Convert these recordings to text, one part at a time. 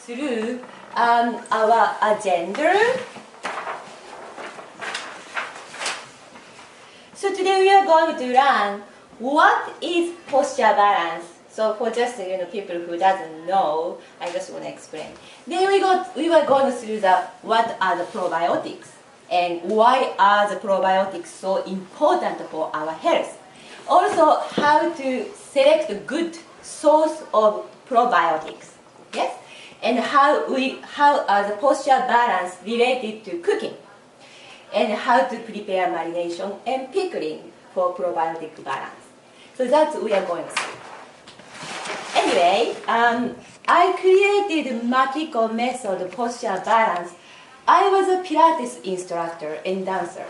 through our agenda. So today we are going to learn what is posture balance. So for just people who doesn't know, I just want to explain. Then we were going through what are the probiotics and why are the probiotics so important for our health. Also, how to select a good source of probiotics. Yes, and how are the posture balance related to cooking, and how to prepare marination and pickling for probiotic balance. So that's what we are going through. Anyway, I created Makiko method posture balance. I was a Pilates instructor and dancer.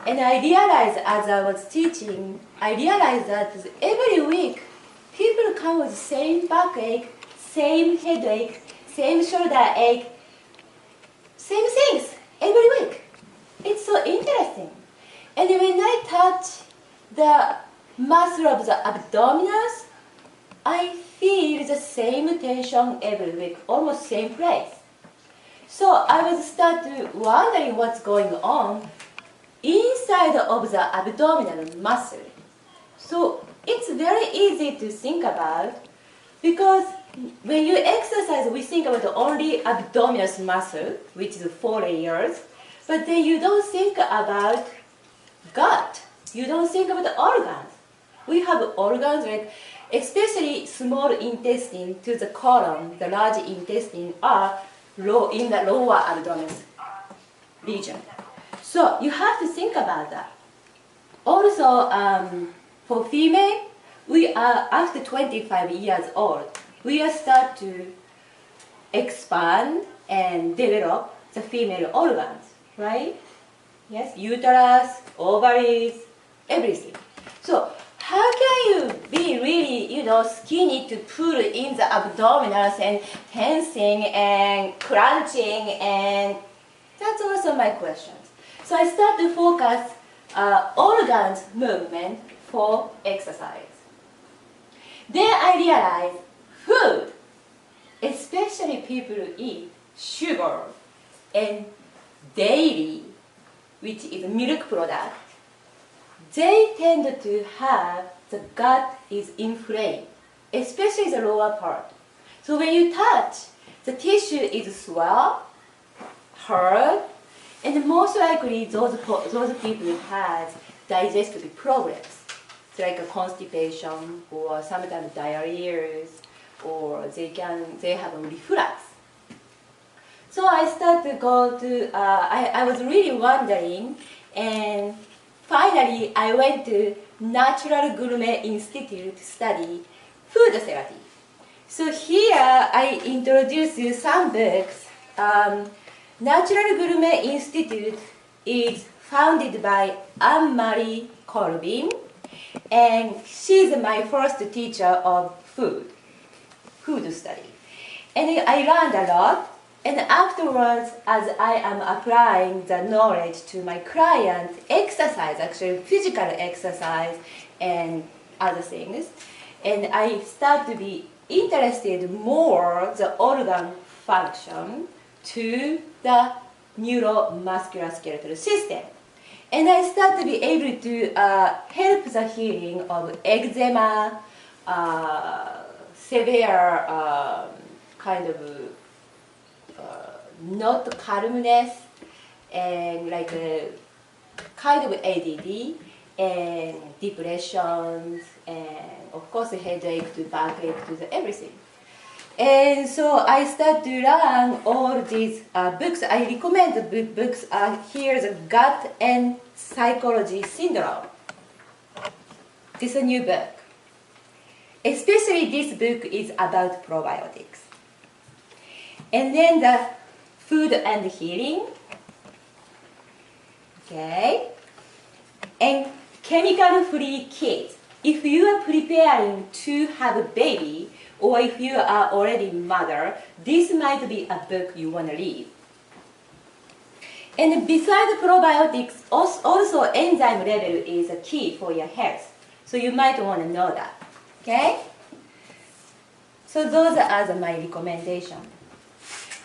And I realized as I was teaching, that every week people come with same backache, same headache, same shoulder ache, same things every week. It's so interesting. And when I touch the muscle of the abdominals, I feel the same tension every week, almost same place. So I was started wondering what's going on inside of the abdominal muscle. So it's very easy to think about, because when you exercise, we think about only abdominal muscle, which is 4 layers, but then you don't think about gut. You don't think about the organs. We have organs, like especially small intestine to the colon, the large intestine are in the lower abdominal region. So you have to think about that. Also, for female, we are after 25 years old, we are start to expand and develop the female organs, right? Yes, uterus, ovaries, everything. So how can you be really, skinny to pull in the abdominals and tensing and crunching, and that's also my questions. So I start to focus organs movement for exercise. Then I realized food, especially people who eat sugar and dairy, which is a milk product, they tend to have the gut is inflamed, especially the lower part. So when you touch, the tissue is swell, hard, and most likely those people have digestive problems, like a constipation or sometimes diarrhea, or they have a reflux. So I started to go to, I was really wondering, and finally I went to Natural Gourmet Institute to study food therapy. So here I introduce you some books. Natural Gourmet Institute is founded by Anne-Marie Colvin, and she's my first teacher of food study. And I learned a lot, and afterwards, as I am applying the knowledge to my clients, exercise, actually physical exercise and other things, and I start to be interested more the organ function to the neuromuscular skeletal system. And I start to be able to help the healing of eczema, severe kind of not calmness, and like a kind of ADD, and depressions, and of course headache to backache to everything. And so I start to learn all these books. I recommend the books. Here, the Gut and Psychology Syndrome. This is a new book. Especially this book is about probiotics. And then the Food and Healing. Okay. And chemical-free kids. If you are preparing to have a baby, or if you are already mother, this might be a book you want to read. And besides probiotics, also enzyme level is a key for your health. So you might want to know that. Okay? So those are my recommendations.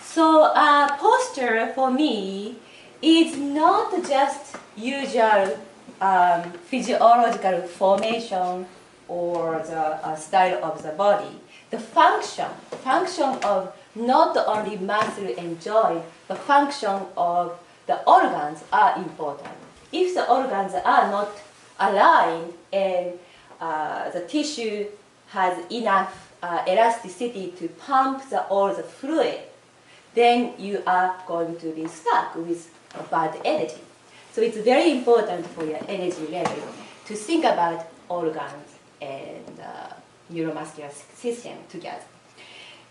So posture for me is not just usual physiological formation or the style of the body. The function of not only muscle and joint, the function of the organs are important. If the organs are not aligned and the tissue has enough elasticity to pump all the fluid, then you are going to be stuck with bad energy. So it's very important for your energy level to think about organs and neuromuscular system together.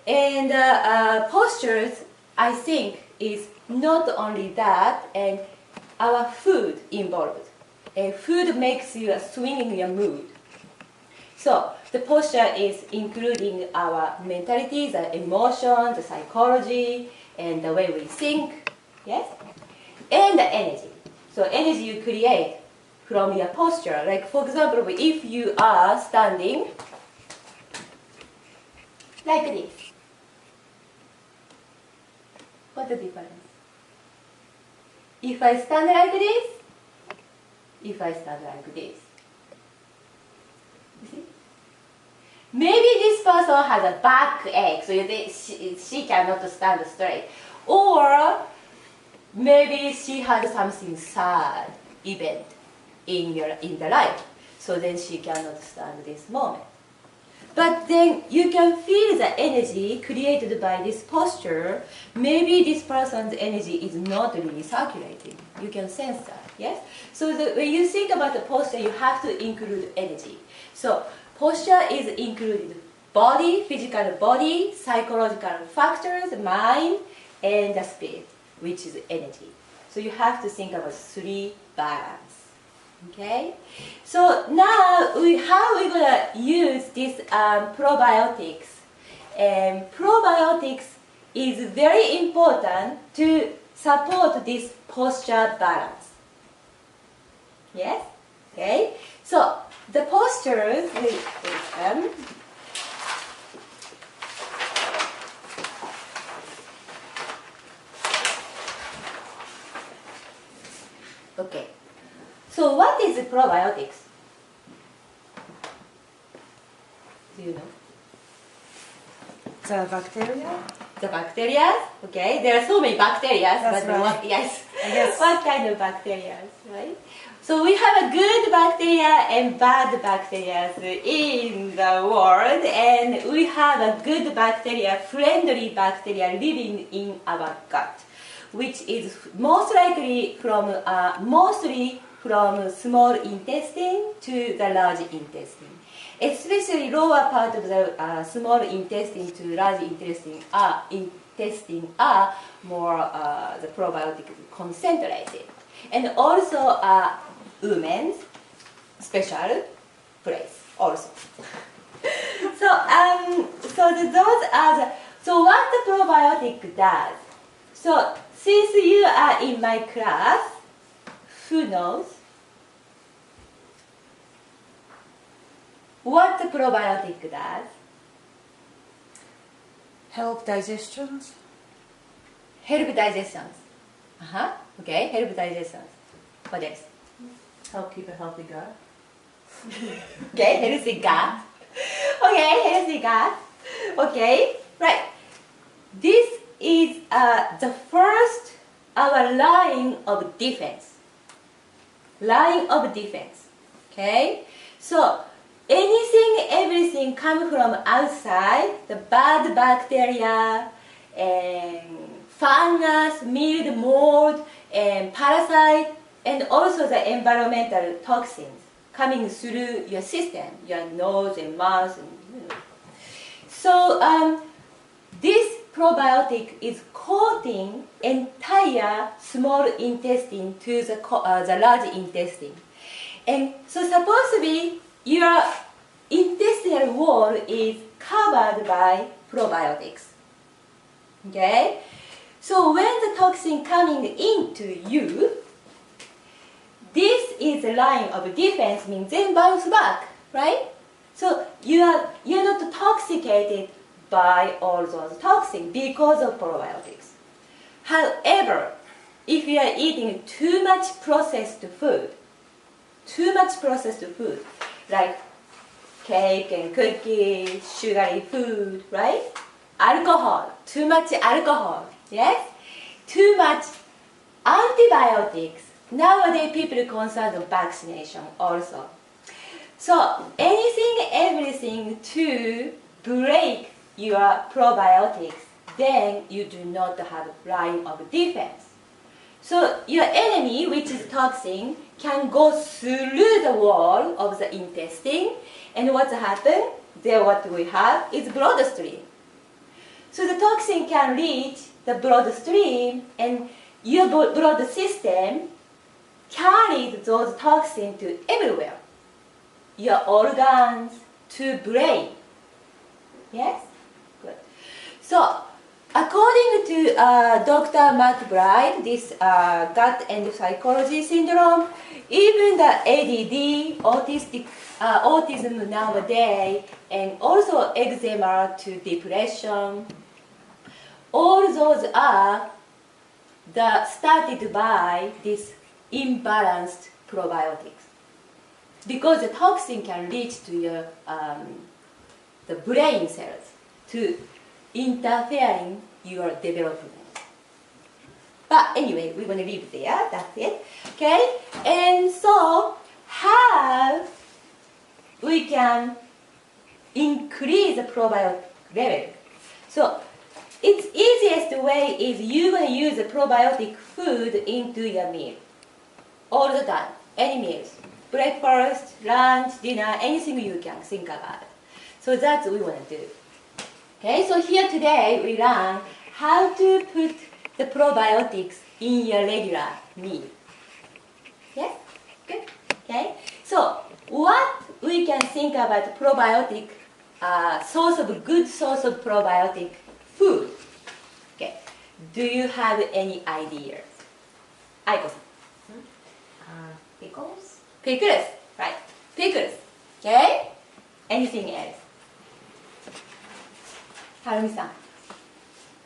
And postures, I think, is not only that, and our food involved. Food makes you swing in your mood. So the posture is including our mentality, the emotion, the psychology, and the way we think, yes? And the energy. So energy you create from your posture. Like for example, if you are standing like this, what's the difference? If I stand like this, if I stand like this. You see? Maybe this person has a backache, so she cannot stand straight. Or maybe she had something sad event in the life, so then she cannot stand this moment. But then you can feel the energy created by this posture. Maybe this person's energy is not really circulating. You can sense that, yes? So when you think about the posture, you have to include energy. So posture is included body, physical body, psychological factors, mind, and the spirit, which is energy. So you have to think about three balance. Okay? So now, how are we going to use this probiotics? And probiotics is very important to support this posture balance. Yes? Okay? So the postures, okay. So what is probiotics? Do you know? The bacteria? The bacteria? Okay, there are so many bacteria, That's but right. what, yes. Yes. What kind of bacteria, right? So we have a good bacteria and bad bacteria in the world, and we have a good bacteria, friendly bacteria living in our gut, which is most likely from mostly from small intestine to the large intestine. Especially lower part of the small intestine to large intestine are more the probiotic concentrated. And also women's special place also. So what the probiotic does? So since you are in my class, who knows what the probiotic does? Help digestions? Help digestions. Okay, help digestions. What else? Help keep a healthy gut. Okay, healthy gut. Okay, healthy gut. Okay, right. This is the first our line of defense. Line of defense. Okay, so anything, everything comes from outside, the bad bacteria and fungus, mild, mold, and parasite, and also the environmental toxins coming through your system, your nose and mouth. So this probiotic is coating entire small intestine to the large intestine. And so supposed to be your intestinal wall is covered by probiotics. Okay? So when the toxin coming into you, this is the line of defense, means then bounce back, right? So you're not intoxicated by all those toxins because of probiotics. However, if you are eating too much processed food, like cake and cookies, sugary food, right? Alcohol, too much alcohol, yes? Too much antibiotics. Nowadays, people are concerned of vaccination also. So, anything, everything to break your probiotics, then you do not have a line of defense. So, your enemy, which is toxin, can go through the wall of the intestine, and what's happened? There, what we have is bloodstream. So, the toxin can reach the bloodstream, and your blood system carries those toxins to everywhere. Your organs, to brain. Yes? Good. So, according to Dr. McBride, this gut and psychology syndrome, even the ADD, autism nowadays, and also eczema to depression, all those are started by this imbalanced probiotics. Because the toxin can reach to your the brain cells to interfering your development. But anyway, we're going to leave it there. That's it. Okay? And so, how we can increase the probiotic level? So, its easiest way is you're going to use the probiotic food into your meal. All the time. Any meals. Breakfast, lunch, dinner, anything you can think about. So that's what we want to do. Okay, so here today we learn how to put the probiotics in your regular meal. Yes? Good? Okay, so what we can think about probiotic, good source of probiotic food. Okay, do you have any ideas? Aiko-san. Pickles? Pickles, right. Pickles. Okay? Anything else? Harumi-san.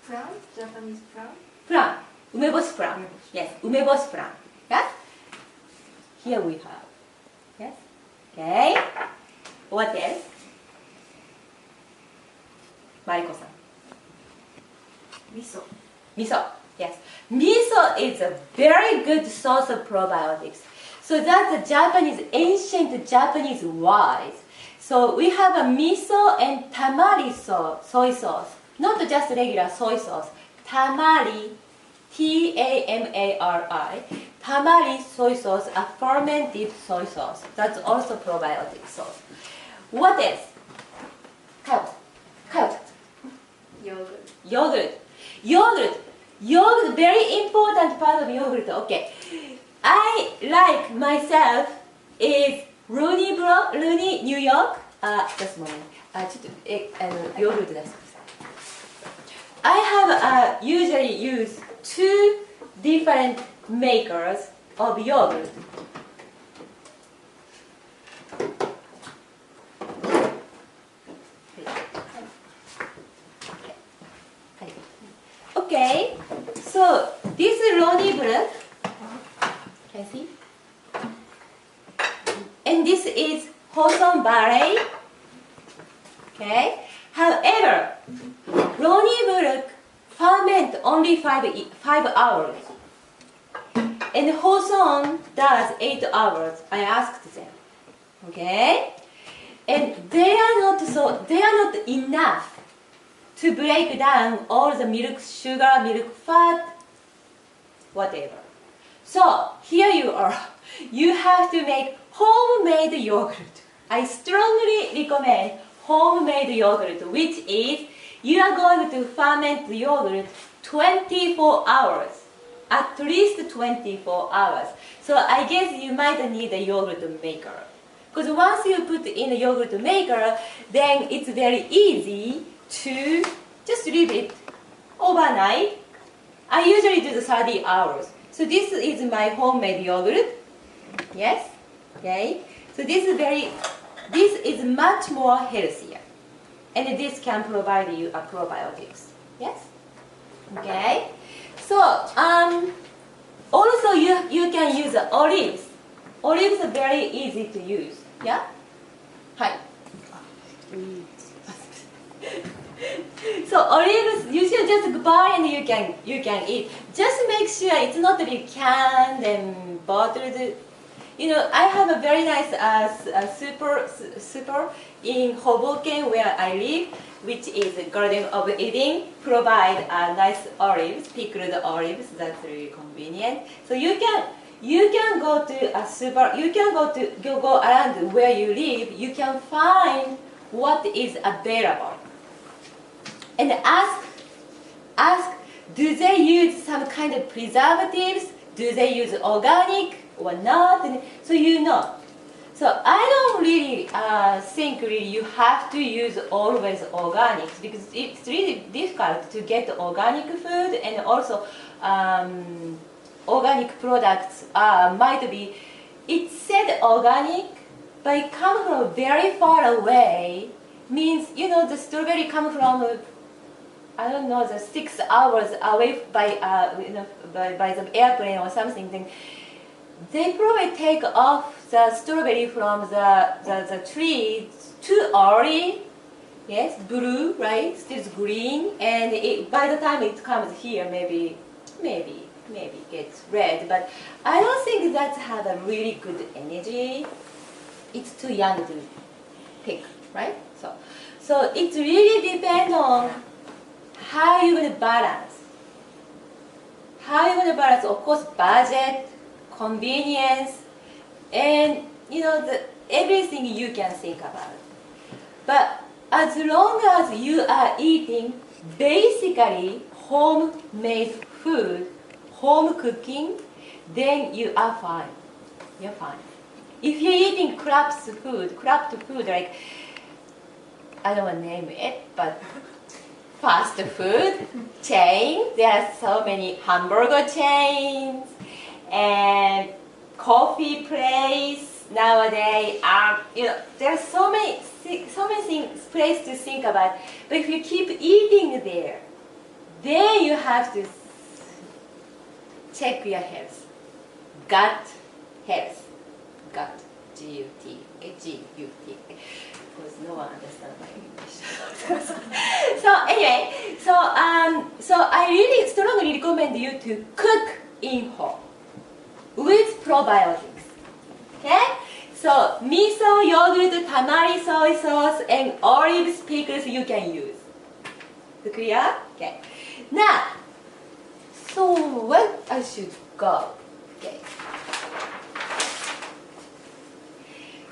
Prawn? Japanese prawn? Prawn. Umeboshi prawn. Yes, umeboshi prawn. Yes? Here we have. Yes? Okay. What else? Mariko-san. Miso. Miso. Yes. Miso is a very good source of probiotics. So that's the ancient Japanese wise. So we have a miso and tamari soy sauce. Not just regular soy sauce. Tamari, T-A-M-A-R-I. Tamari soy sauce, a fermented soy sauce. That's also probiotic sauce. What else? Kayo. Yogurt. Yogurt, very important part of yogurt. Okay. I like myself is Rooney, New York. Just a moment. ちょっとヨーグルト出してください。I have usually used 2 different makers of yogurt. Okay, so this is Ronnie Brook. Can you see? And this is Hawthorne Valley. Okay. However, Ronnie Brook ferment only 5 hours, and Hawthorne does 8 hours. I asked them. Okay, and they are not enough to break down all the milk, sugar, milk, fat, whatever. So here you are. You have to make homemade yogurt. I strongly recommend homemade yogurt, which is you are going to ferment the yogurt 24 hours. At least 24 hours. So I guess you might need a yogurt maker. Because once you put in a yogurt maker, then it's very easy to just leave it overnight. I usually do the 30 hours. So this is my homemade yogurt. Yes? Okay. So this is much more healthier. and this can provide you a probiotics. Yes? Okay. So also you can use olives. Olives are very easy to use. Yeah? Hi. So olives you should just buy and you can eat. Just make sure it's not really canned and bottled. You know, I have a very nice super in Hoboken where I live, which is a Garden of Eden. Provide nice olives, pickled olives. That's really convenient. So you can go to a super. You can go around where you live. You can find what is available, and ask. Do they use some kind of preservatives? Do they use organic or not? And so you know. So I don't really think you have to use always organics because it's really difficult to get organic food, and also organic products might be. It said organic, but it comes from very far away. Means the strawberry comes from I don't know, the 6 hours away by the airplane or something. Then they probably take off the strawberry from the tree too early. Yes, blue, right? Still green, and by the time it comes here, maybe gets red. But I don't think that has a really good energy. It's too young to pick, right? So it really depends on how you're going to balance. Of course, budget, convenience, and everything you can think about. But as long as you are eating basically homemade food, home cooking, then you are fine. You're fine. If you're eating craft food like, I don't want to name it, but fast food chain. There are so many hamburger chains and coffee place nowadays. There are so many places to think about. But if you keep eating there, then you have to check your health, gut health, gut, G-U-T, G-U-T. Because no one understands my English. So anyway, so I really strongly recommend you to cook in home with probiotics. Okay? So miso, yogurt, tamari soy sauce, and olives, pickles you can use. Is it clear? Okay. Now, so where I should go? Okay.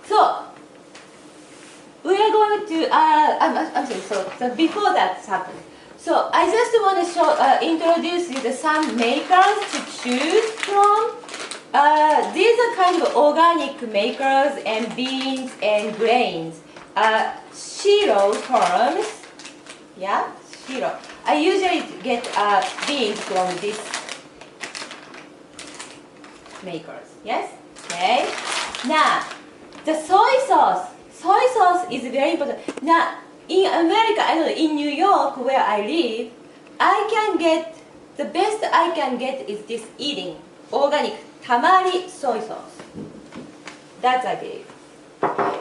So we are going to. I'm sorry. So before that happens, so I just want to introduce you to some makers to choose from. These are kind of organic makers and beans and grains. Shiro terms. Yeah, shiro. I usually get beans from these makers. Yes. Okay. Now, the soy sauce. Soy sauce is very important. Now, in America, I don't know, in New York where I live, the best I can get is this eating organic tamari soy sauce. That's I believe.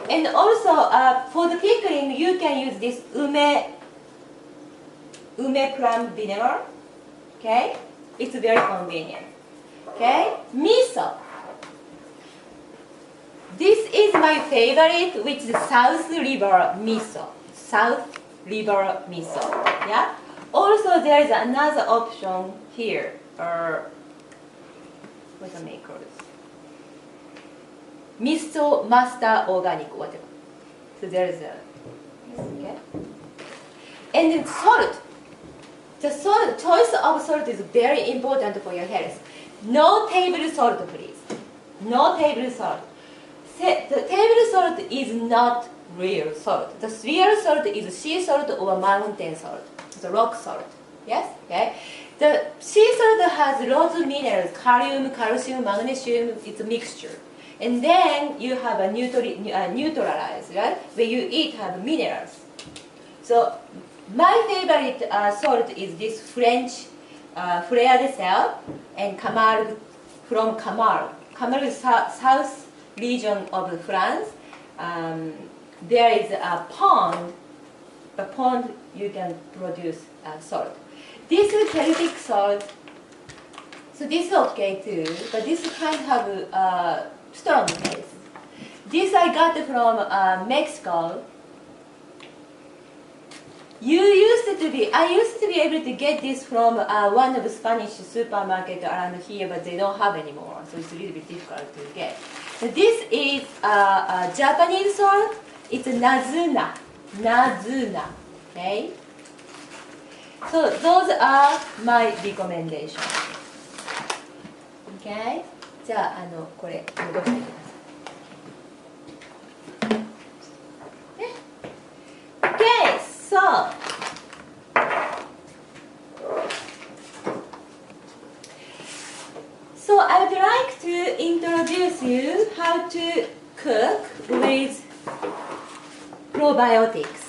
And also for the pickling, you can use this ume plum vinegar. Okay, it's very convenient. Okay, miso. This is my favorite, which is South River miso. South River miso. Yeah. Also, there is another option here. What's the makers? Miso Master Organic, whatever. So there is a. Okay. And then salt. The choice of salt is very important for your health. No table salt, please. No table salt. The table salt is not real salt. The real salt is sea salt or mountain salt, the rock salt. Yes? Okay? The sea salt has lots of minerals, kalium, calcium, magnesium, it's a mixture. And then you have a neutralize, right? When you eat, have minerals. So my favorite salt is this French fleur de sel and Camargue from Camargue. Camargue is south region of France. There is a pond. A pond you can produce salt. This is Celtic salt. So this is okay too, but this kind have strong taste. This I got from Mexico. I used to be able to get this from one of the Spanish supermarket around here, but they don't have anymore, so it's a little bit difficult to get. So this is Japanese salt. It's Nazuna. Nazuna. Okay. So those are my recommendations. Okay. じゃあこれ戻してください。Okay, so I would like to introduce you how to cook with probiotics.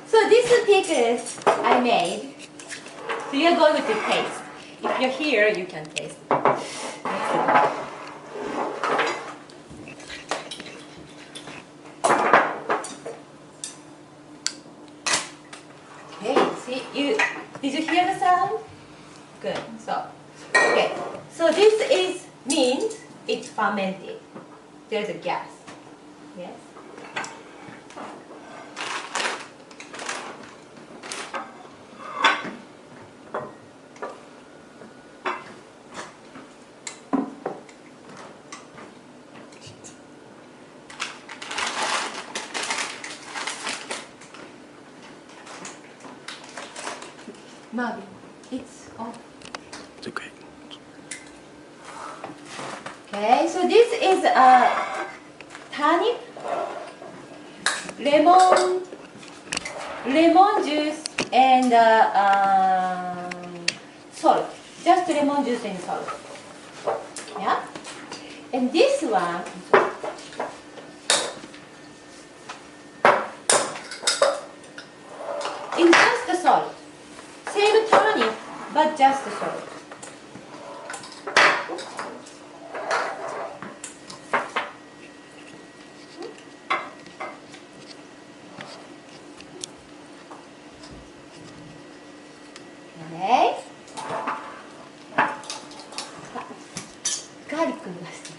So this pickles I made, so you're going to taste. If you're here, you can taste it. Okay, see, did you hear the sound? Good, okay. So this means it's fermented. There's a gas, yes? Marvin, it's off. It's okay. Okay, so this is turnip, lemon juice, and salt. Just lemon juice and salt. Yeah, and this one. It's just the salt. Same turnip, but just the salt. Okay. Garlic mustard.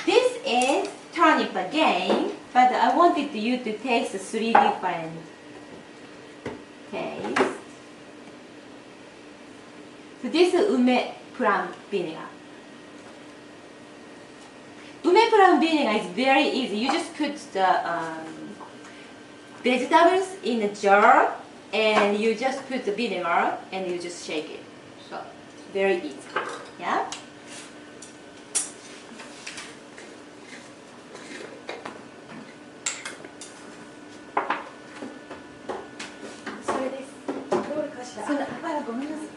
This is turnip again, but I wanted you to taste 3 different tastes. So this is ume plum vinegar. Ume plum vinegar is very easy. You just put the vegetables in a jar and you just put the vinegar and you just shake it. So very easy. Yeah?ごめんなさい。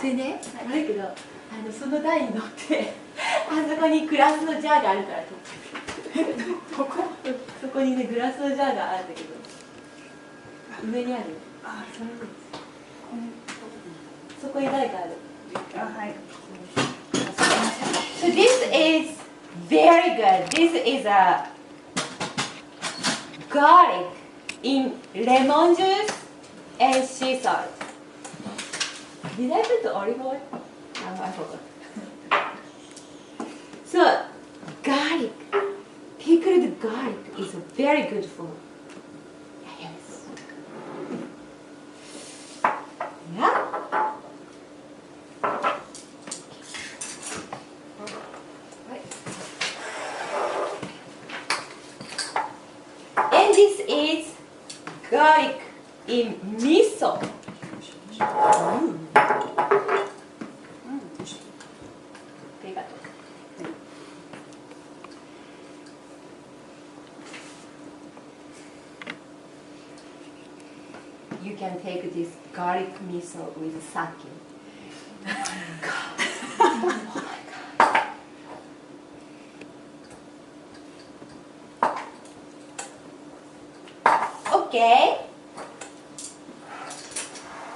それね、悪いけど、その台に乗って、あそこにグラスのジャーがあるから取って。そこにね、グラスのジャーがあるんだけど、上にある。あ、それです。そこに誰かある。あ、はい。So this is very good. This is a garlic in lemon juice and sea salt. Did I put olive oil? I forgot. So garlic, pickled garlic is very good for yes. Yeah. garlic in miso. You can take this garlic miso with sake. Okay.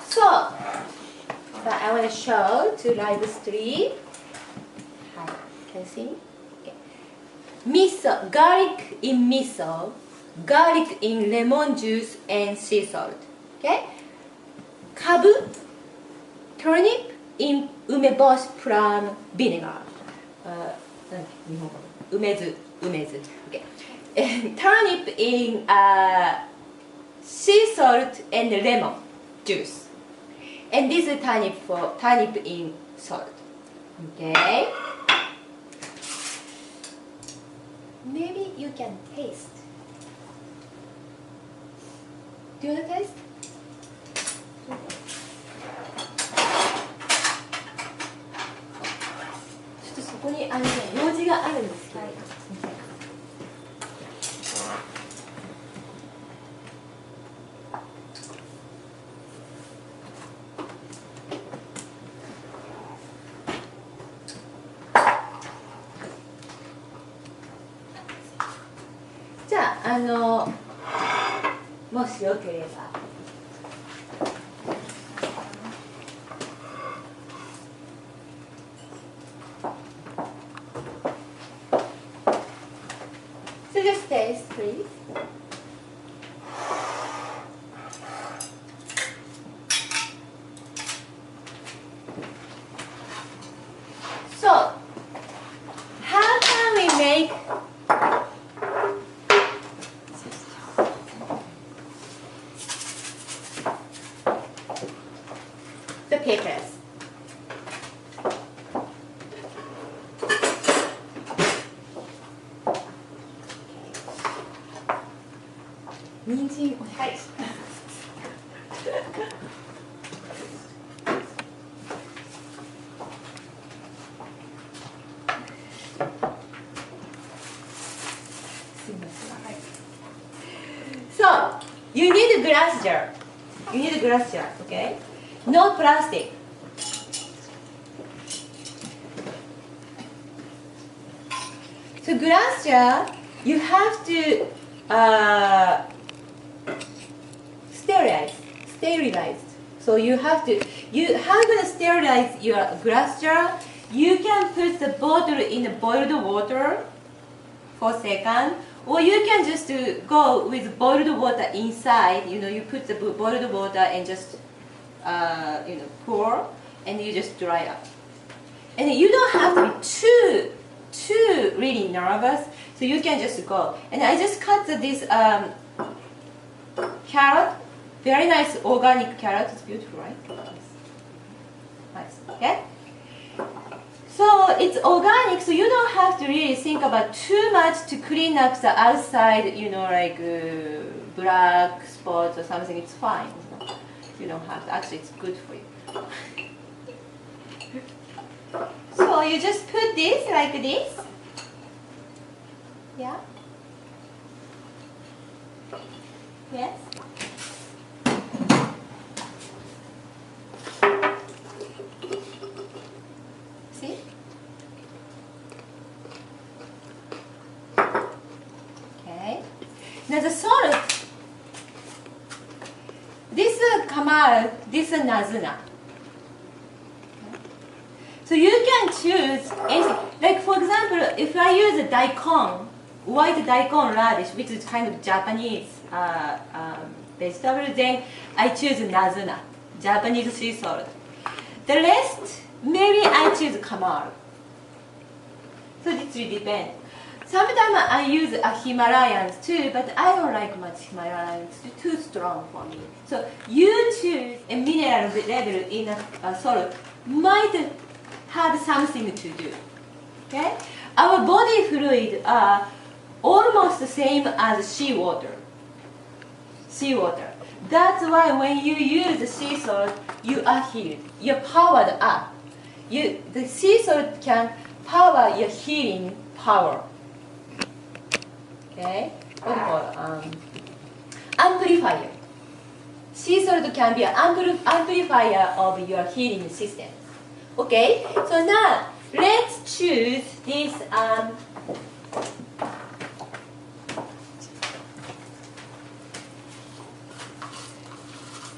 So I want to show to live stream. Can you see? Okay. Miso, garlic in miso, garlic in lemon juice and sea salt. Okay. Kabu, turnip in umeboshi plum vinegar. Umezu. Okay. And turnip in sea salt and lemon juice. And this is turnip in salt. Okay. Maybe you can taste. Do you want to taste?ちょっとそこに用事があるんですけど。じゃあもしよければ。So just taste, please. So, how can we make the peppers? Hi. So, you need a glass jar. You need a glass jar, okay? No plastic. So glass jar, you have to sterilized. So how you gonna sterilize your glass jar? You can put the bottle in the boiled water for a second, or you can just go with boiled water inside. You put the boiled water and just pour, and you just dry up. And you don't have to be too really nervous. So you can just go. And I just cut this carrot. Very nice organic carrot. It's beautiful, right? Nice. Okay? So it's organic, so you don't have to really think about too much to clean up the outside, like black spots or something. It's fine. You don't have to. Actually, it's good for you. So you just put this like this. Yeah? Yes? See? Okay. Now the salt. This is Kamal, this is Nazuna. So you can choose anything. Like for example, if I use a daikon, white daikon radish, which is kind of Japanese vegetable, then I choose Nazuna, Japanese sea salt. The rest, maybe I choose Kamal. So it really depends. Sometimes I use Himalayans too, but I don't like much Himalayans. It's too strong for me. So you choose a mineral level in a salt might have something to do. Okay? Our body fluid are almost the same as seawater. Seawater. That's why when you use the sea salt, you are healed. You're powered up. The sea salt can power your healing power. Okay? What do you call it? Amplifier. Sea salt can be an amplifier of your healing system. Okay? So now, let's choose this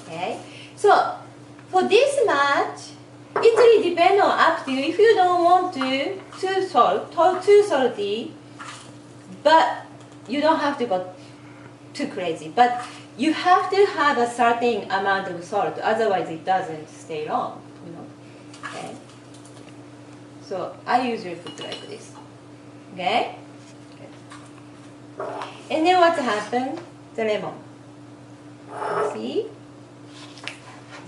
okay? So, for this much, it really depends on up to you. If you don't want too salty, but you don't have to go too crazy. But you have to have a certain amount of salt, otherwise it doesn't stay long, you know. Okay. So I usually put like this. Okay? And then what happened? The lemon. See?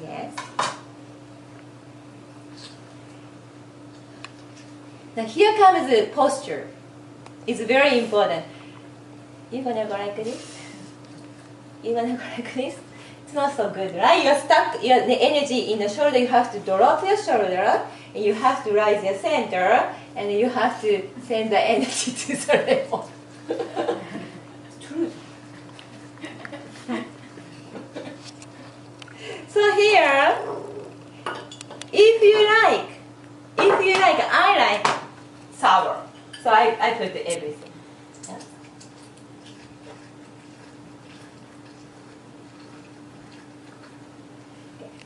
Yes. Now here comes the posture. It's very important. You're gonna go like this. You're gonna go like this. It's not so good, right? You're stuck. The energy in the shoulder. You have to drop your shoulder, and you have to raise your center, and you have to send the energy to the lemon. It's true. So here, if you like, I like sour. So I put everything. Yeah.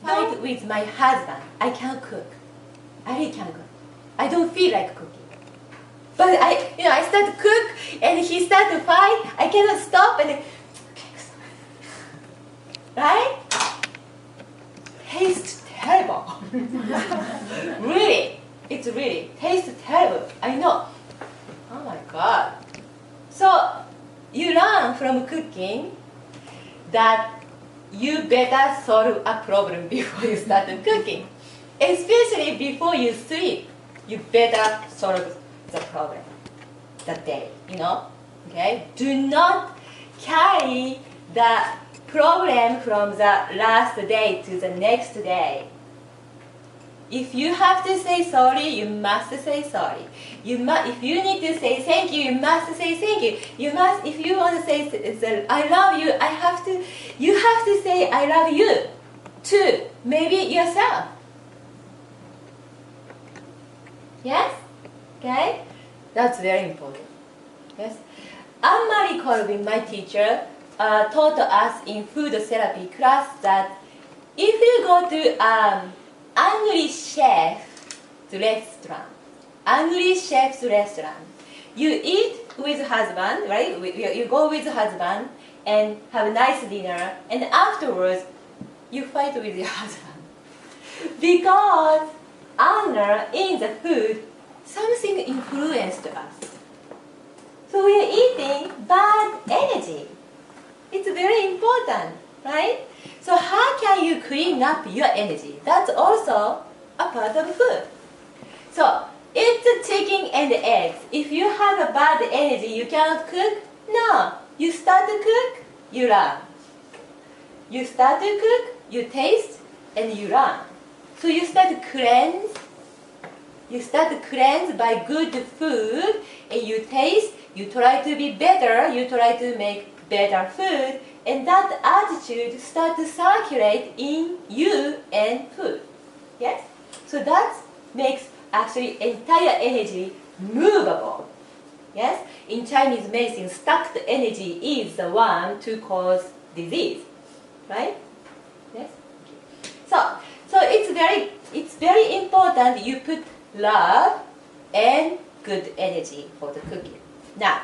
Fight with my husband. I can't cook. I really can't cook. I don't feel like cooking. But I start to cook and he start to fight. I cannot stop and right? Tastes terrible. Really, it's really tastes terrible. I know. Oh my God. So you learn from cooking that you better solve a problem before you start cooking. Especially before you sleep, you better solve the problem that day, you know? Okay? Do not carry the problem from the last day to the next day. If you have to say sorry, you must say sorry. If you need to say thank you, you must say thank you. You must, if you want to say I love you, you have to say I love you to maybe yourself. Yes? Okay? That's very important. Yes? Anne-Marie Colvin, my teacher, taught us in food therapy class that if you go to angry chef's restaurant, you eat with husband, right? You go with husband and have a nice dinner, and afterwards you fight with your husband because anger in the food, something influenced us. So we are eating bad energy. It's very important, right? So how can you clean up your energy? That's also a part of food. So it's chicken and eggs. If you have a bad energy, you cannot cook? No. You start to cook, you learn. You start to cook, you taste, and you learn. So you start to cleanse. You start to cleanse by good food, and you taste, you try to be better, you try to make better food, and that attitude starts to circulate in you and food. Yes? So that makes actually entire energy movable. Yes? In Chinese medicine, stuck energy is the one to cause disease. Right? Yes? So it's very important you put love and good energy for the cooking. Now,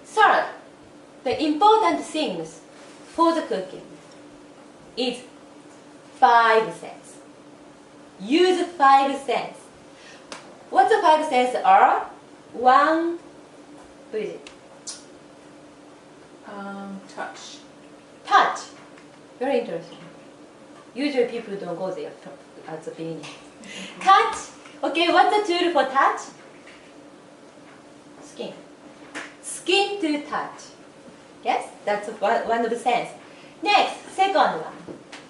third, the important things for the cooking is 5 senses. Use 5 senses. What the 5 senses are? 1, what is it? Touch. Touch. Very interesting. Usually people don't go there at the beginning. Touch. Okay, what's the tool for touch? Skin. Skin to touch. Yes, that's one of the sense. Next, second one.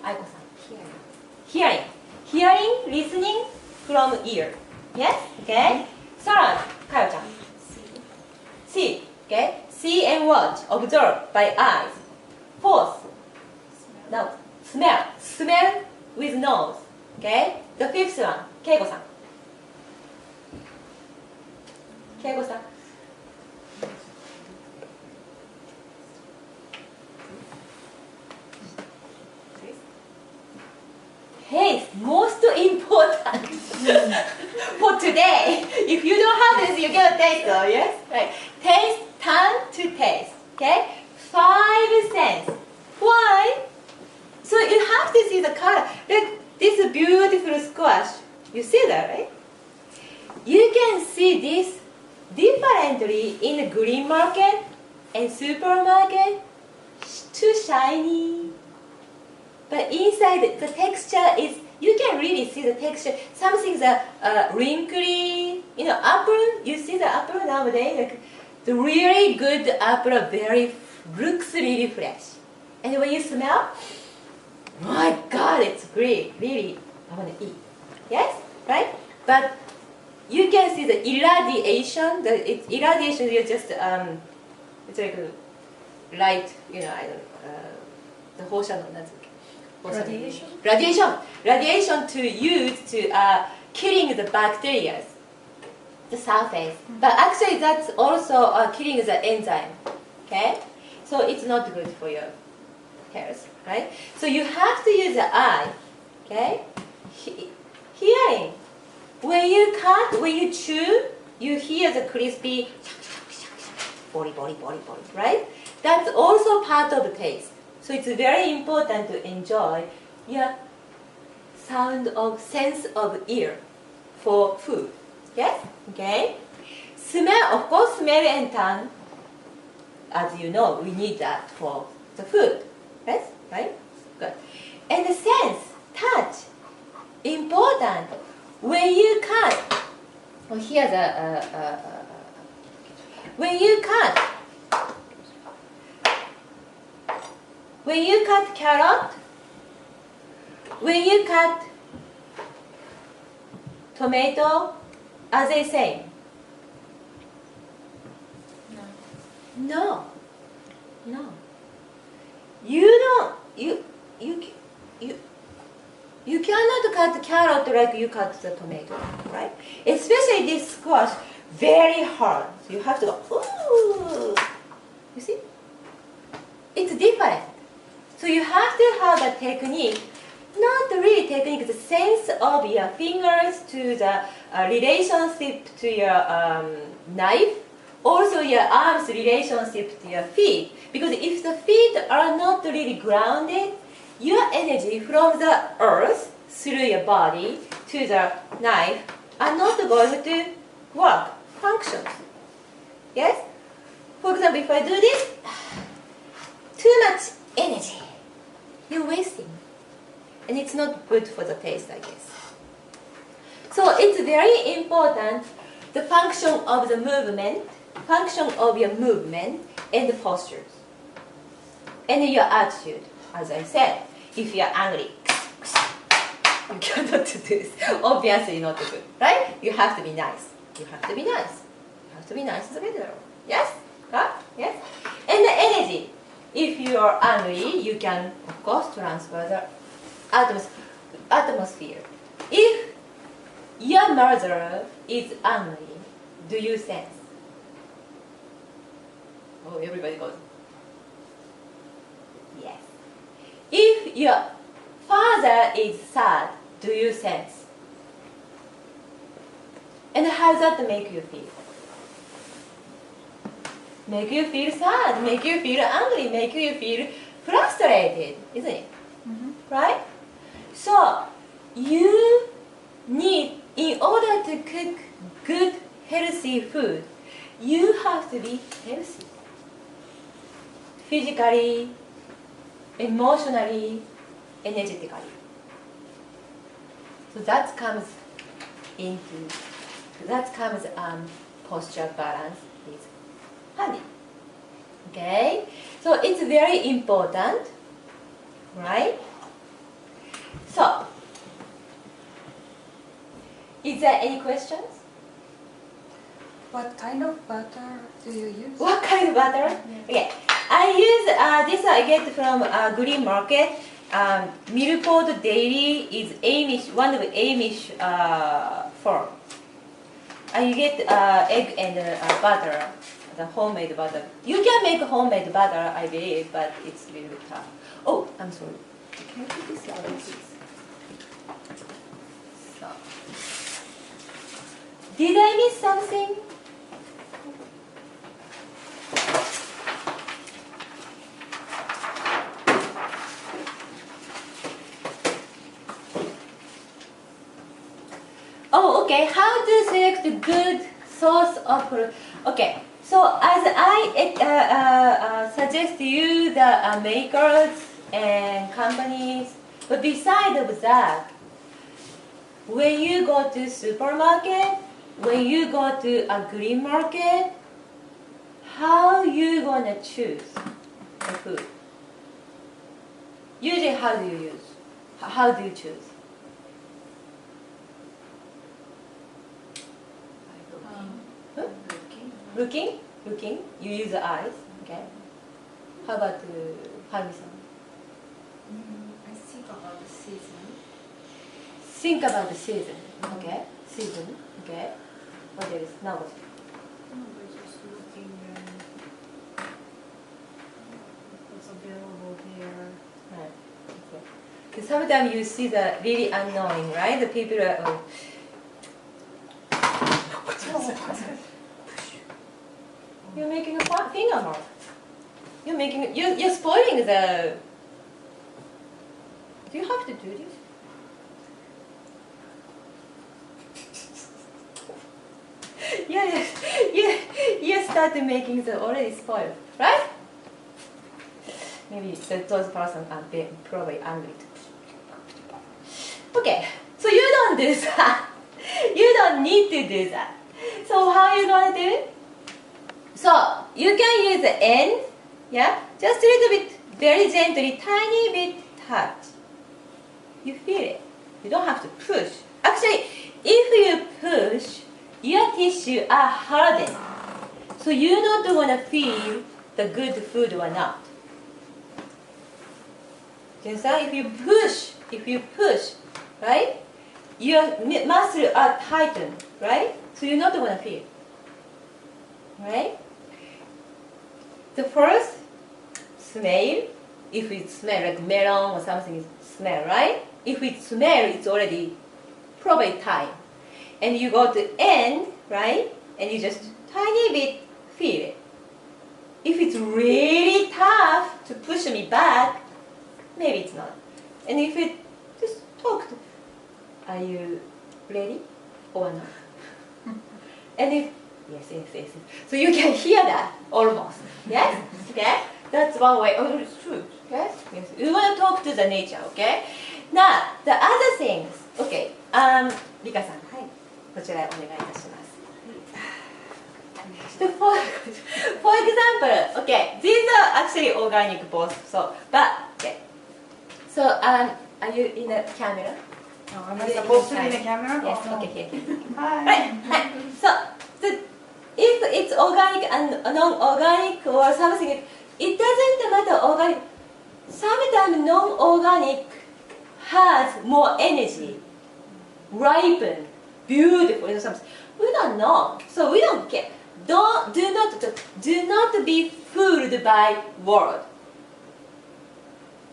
Aiko-san. Hearing. Hearing, listening from ear. Yes? Okay? Third, Kayo-chan. See. Okay? See and watch. Observe by eyes. Fourth, now, smell. Smell with nose. Okay? The fifth one, Keiko-san. Keiko-san. Taste, most important for today. If you don't have this, you get a taste, though, yes? Right. Taste, turn to taste. Okay? 5 sense. Why? So you have to see the color. Like this beautiful squash. You see that, right? You can see this differently in the green market and supermarket. Too shiny. But inside the texture is, you can really see the texture. Some things are wrinkly. You know, apple, you see the apple nowadays, like the really good apple looks really fresh. And when you smell, my God, it's great. Really, I want to eat. Yes? Right? But you can see the irradiation. Irradiation is just, it's like a light, you know, I don't know, the 放射能, Radiation? Radiation to use to killing the bacteria, the surface. But actually that's also killing the enzyme. Okay? So it's not good for your hairs, right? So you have to use the eye. Okay? Hearing. When you cut, when you chew, you hear the crispy body, right? That's also part of the taste. So it's very important to enjoy your sense of ear for food. Yes? Okay? Smell, of course, smell and tongue, as you know, we need that for the food. Yes? Right? Good. And the sense, touch, important. When you cut, here's when you cut carrot, when you cut tomato, are they same? No. You cannot cut carrot like you cut the tomato, right? Especially this squash, very hard. You have to go, ooh. You see? It's different. So you have to have a technique, not really technique, the sense of your fingers to the relationship to your knife, also your arms relationship to your feet. Because if the feet are not really grounded, your energy from the earth through your body to the knife are not going to work, function. Yes? For example, if I do this, too much energy. You're wasting. And it's not good for the taste, I guess. So it's very important, the function of the movement, function of your movement and the postures. And your attitude, as I said. If you're angry, you cannot do this. Obviously not good, right? You have to be nice. You have to be nice. You have to be nice as a visitor. Yes? Huh? Yes? And the energy. If you are angry, you can, of course, transfer the atmosphere. If your mother is angry, do you sense? Oh, everybody goes. Yes. If your father is sad, do you sense? And how does that make you feel? Make you feel sad, make you feel angry, make you feel frustrated, isn't it? Mm-hmm. Right? So, you need, in order to cook good, healthy food, you have to be healthy. Physically, emotionally, energetically. So that comes posture balance is handy. Okay? So it's very important right? So, is there any questions? What kind of butter do you use? What kind of butter? Okay, I use this. I get from Green Market. Milford Dairy is Amish, one of Amish farm. I get egg and butter, the homemade butter. You can make homemade butter, I believe, but it's a little bit tough. Oh, I'm sorry. Can I put this out, please? So, did I miss something? Oh, okay. How to select a good source of? Okay. So as I suggest you the makers and companies, but beside of that, when you go to supermarket, when you go to a green market, how you gonna choose the food? Usually, how do you use? How do you choose? Looking? You use the eyes, okay? How about Harumi-san? I think about the season. Think about the season, okay? Season, okay? What else? Now what? No, but just looking what's available here. Right. Okay. 'Cause sometimes you see the really unknowing, right? The people are. You're making a finger mark. You're spoiling the. Do you have to do this? You started making the already spoiled, right? Maybe those persons are probably angry. Okay, so you don't do that. You don't need to do that. So how are you gonna do it? So you can use the end, yeah, just a little bit, very gently, tiny bit touch. You feel it. You don't have to push. Actually, if you push, your tissue are hardened. So you're not gonna feel the good food or not. Do you understand? If you push, right? Your muscles are tightened, right? So you're not gonna feel, right? The first smell, if it smell like melon or something, smell, right? If it smell, it's already probably time. And you go to end, right? And you just tiny bit feel it. If it's really tough to push me back, maybe it's not. And if it just talk to, are you ready or not? And if yes. So you can hear that almost. Yes? Okay? That's one way. Oh, it's true. Okay? Yes. We want to talk to the nature, okay? Now, the other things. Okay. Rika-san. こちらへお願いいたします。So for example, okay, these are actually organic both. So, but okay. So, are you in the camera? Oh, am I supposed to be in the camera? Yes. Oh, no. Okay. Hi. Right. So, if it's organic and non-organic or something, it doesn't matter organic. Sometimes non-organic has more energy, ripen, beautiful, or something. We don't know, so we don't care. Do not be fooled by word.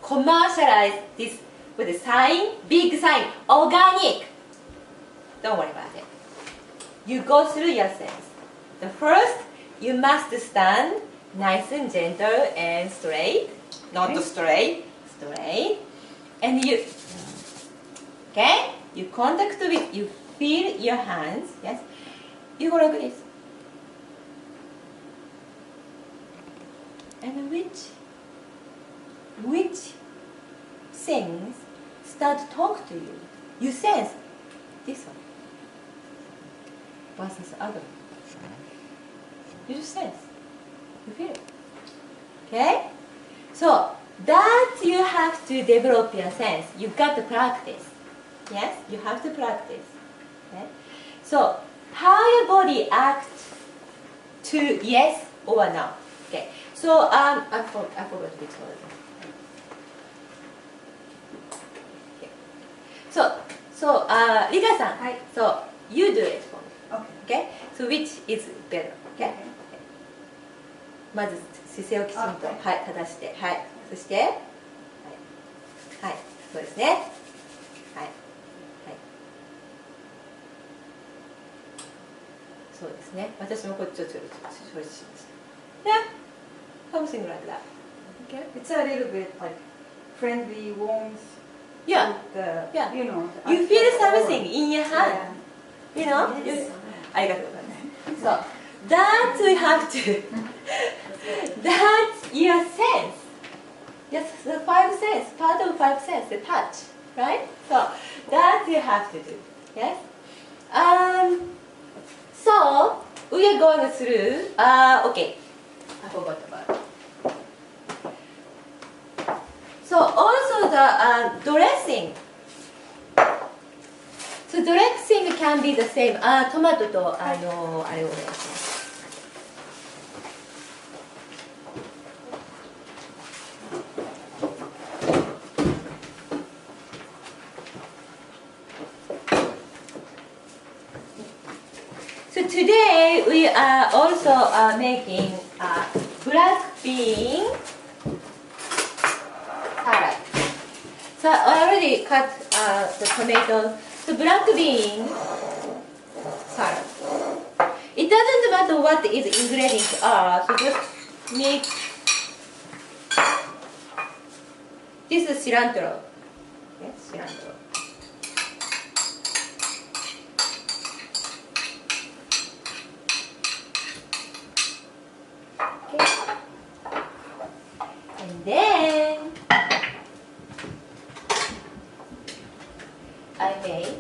Commercialize this with a sign, big sign, organic. Don't worry about it. You go through your sense. The first, you must stand nice and gentle and straight. Not straight. And you, okay? You contact with, you feel your hands, yes? You go like this. And which things start to talk to you? You sense this one versus other one. You just sense. You feel it. Okay? So, that you have to develop your sense. You got to practice. Yes, you have to practice. Okay? So, how your body acts to yes or no. Okay. So, I forgot which one. So, Rika-san. Hi. So, you do it for me. Okay. Okay? So, which is better? Okay? まず姿勢をきちんと、はい、正して、はい、そして、はい、はい、そうですね。はい、はい。そうですね。私もこっちを処理しました。Yeah, something like that. Okay. It's a little bit like friendly, warmth. Yeah. The, Yeah. You know. You feel something in your hand. Yeah. You know? Yes. ありがとうございます。So, that we have to. That's your sense. Yes, the five sense, part of five sense, the touch, right? So that you have to do. Yes. So we are going through. Okay, I forgot about it. So also the dressing. So dressing can be the same. トマトとあれをお願いします。So today we are also making black bean salad. So I already cut the tomato. So black bean salad. It doesn't matter what is ingredients are. So just mix. This is cilantro. Yes, cilantro. And then I made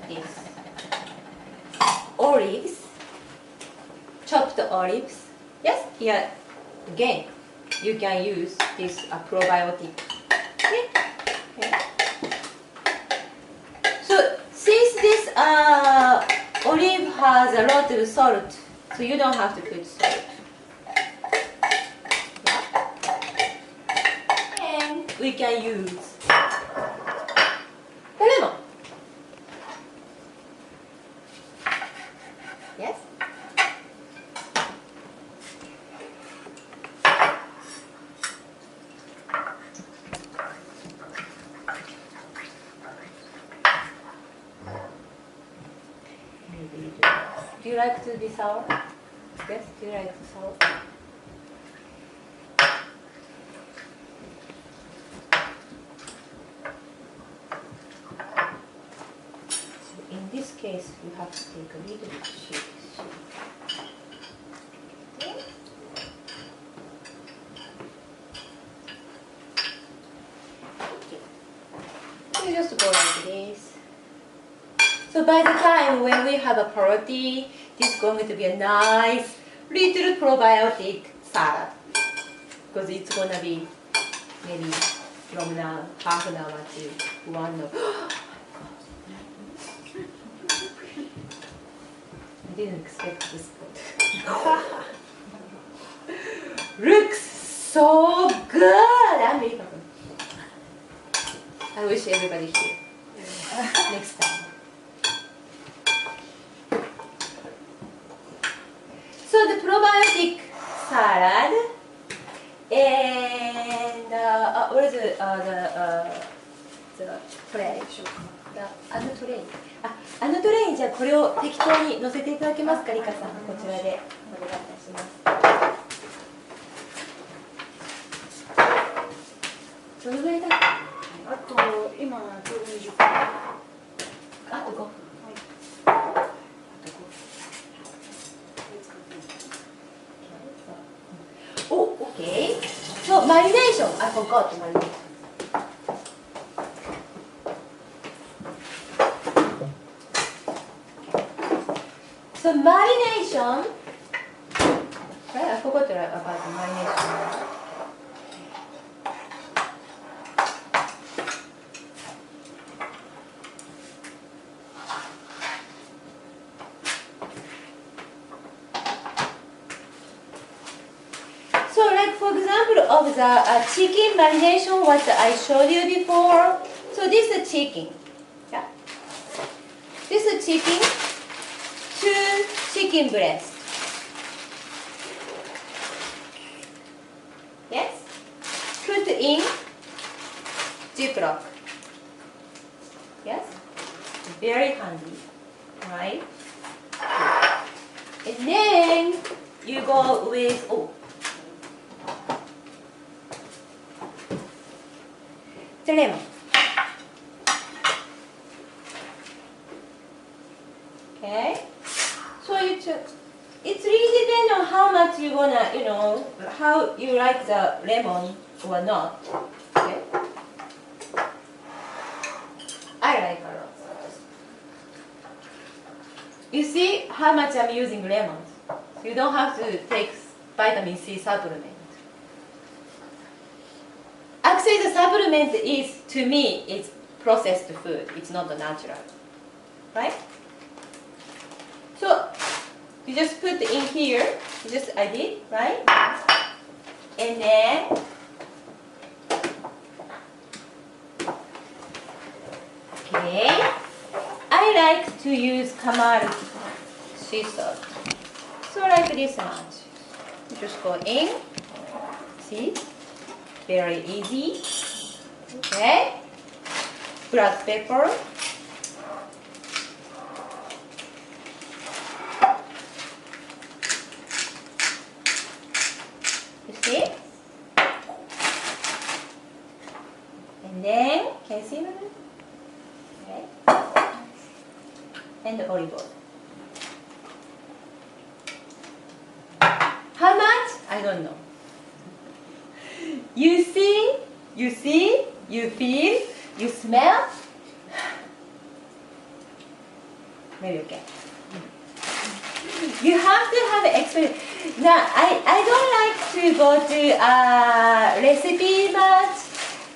this olives, chopped olives. Yes, here again you can use this probiotic. Okay. Okay. So since this olive has a lot of salt, so you don't have to put salt. We can use the lemon. Yes? Maybe do you like to be sour? Yes? Do you like to sour? In this case, you have to take a little bit sheet. Okay. You just go like this. So by the time when we have a party, this is going to be a nice little probiotic salad. Because it's going to be maybe from now half an hour to 1 hour. I didn't expect this. Looks so good! I'm really happy. I wish everybody here. Next time. So the probiotic salad and what is it? The tray. あのトレイにじゃあこれを適当に乗せていただけますか、リカさん。こちらでお願いいたします。どのぐらいだっけ？あと今ちょうど20分。あと5分。はい。あと5分。お、OK。So marination. I forgot marination. So marination, right? I forgot about the marination. for example of the chicken marination, what I showed you before. So this is chicken. Yeah. This is chicken. 2 chicken breast. Yes. Put in Ziploc. Yes. Very handy, right? And then you go with the lemon. Okay. So it's really depends on how much you wanna, how you like the lemon or not. Okay. I like a lot. You see how much I'm using lemons. So you don't have to take vitamin C supplement. Actually, the supplement is, to me, it's processed food. It's not natural, right? So you just put in here. Just I did, right? And then okay. I like to use Camaro sea salt. So like this much. You just go in. See? Very easy. Okay. Black pepper. You see? And then, can you see that? Okay. And olive oil. How much? I don't know. You see, you feel, you smell. Maybe okay. You have to have experience. Now, I don't like to go to recipe much.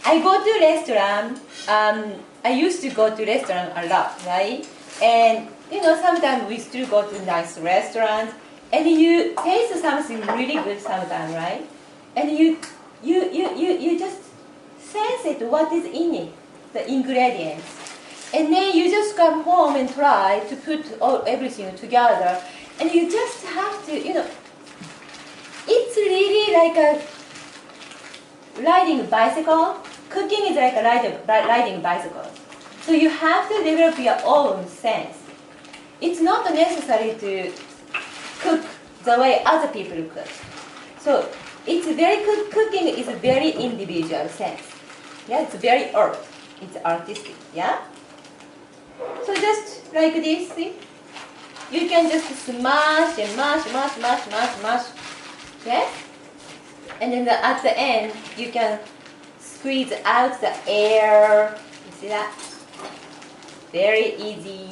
I go to restaurant. I used to go to restaurant a lot, right? And sometimes we still go to nice restaurants, and you taste something really good sometimes, right? And you just sense it, what is in it, the ingredients. And then you just come home and try to put everything together. And you just have to, it's really like a riding a bicycle. Cooking is like a riding a bicycle. So you have to develop your own sense. It's not necessary to cook the way other people cook. So it's very cooking is a very individual sense. Yeah, it's very art. It's artistic. Yeah. So just like this, see? You can just smash and mash. Okay? And then at the end, you can squeeze out the air. You see that? Very easy.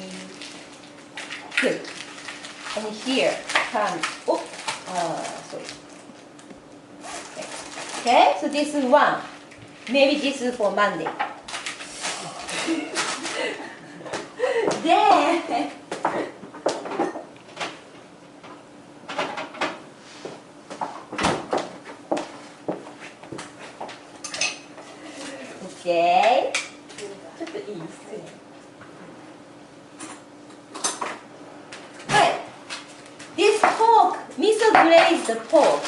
Good. And here comes, sorry. Okay, so this is one. Maybe this is for Monday. Then, okay. Right. This pork, miso glazed pork.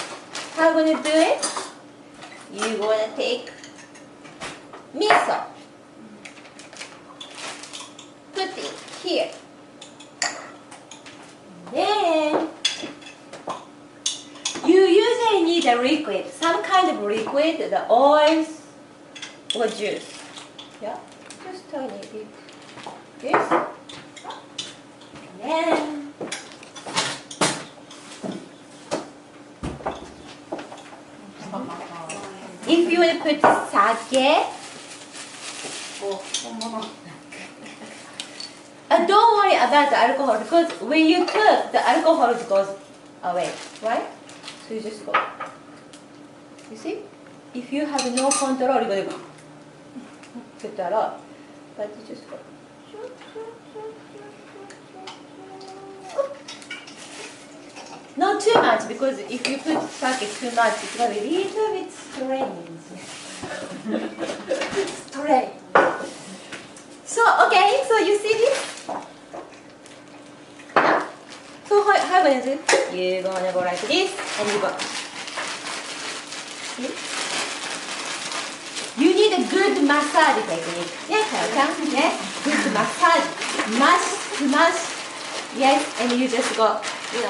How are you gonna do it? You're gonna take miso. Put it here. Then you usually need a liquid, some kind of liquid, the oils or juice. Yeah, just tiny bit. This. And then if you want to put sake, don't worry about the alcohol because when you cook, the alcohol goes away, right? So you just go. You see? If you have no control, you're going to put a lot. But you just go. Not too much, because if you put sake too much, it's going to be a little bit strange. Strange. So, okay, so you see this? So how are you going to do? You're going to go like this, and you go. See? You need a good massage technique. Yes, yes, good massage. Mash. Yes, and you just go, really